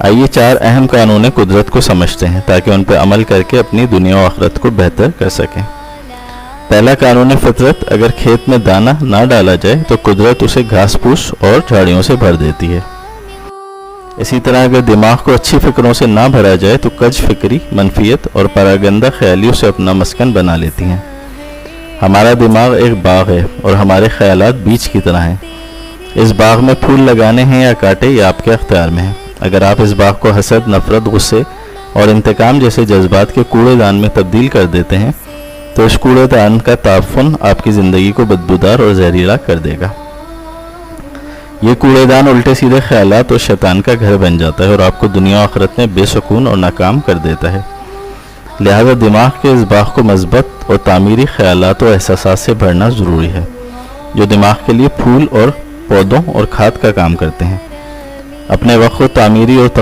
آئیے 4 اہم قانون قدرت کو سمجھتے ہیں تاکہ ان پر عمل کر کے اپنی دنیا و آخرت کو بہتر کر سکیں۔ پہلا قانون فطرت، اگر کھیت میں دانہ نہ ڈالا جائے تو قدرت اسے گھاس پھوس اور جھاڑیوں سے بھر دیتی ہے۔ اسی طرح اگر دماغ کو اچھی فکروں سے نہ بھرا جائے تو کج فکری، منفیت اور پراگندہ خیالی اسے اپنا مسکن بنا لیتی ہیں۔ ہمارا دماغ ایک باغ ہے اور ہمارے خیالات بیج کی طرح ہیں۔ اس باغ میں پھول لگانے ہیں یا کاٹے یہ آپ کے اختیار میں ہے۔ اگر آپ اس باغ کو حسد، نفرت، غصے اور انتقام جیسے جذبات کے کوڑے دان میں تبدیل کر دیتے ہیں تو اس کوڑے دان کا تعفن آپ کی زندگی کو بدبودار اور زہریلا کر دے گا۔ یہ کوڑے دان الٹے سیدھے خیالات اور شیطان کا گھر بن جاتا ہے اور آپ کو دنیا و آخرت میں بے سکون اور ناکام کر دیتا ہے۔ لہذا دماغ کے اس باغ کو مثبت اور تعمیری خیالات و احساسات سے بھرنا ضروری ہے جو دماغ کے لیے پھول اور پودوں اور کھاد کا کام کرتے ہیں۔ اپنے وقت کو تعمیری اور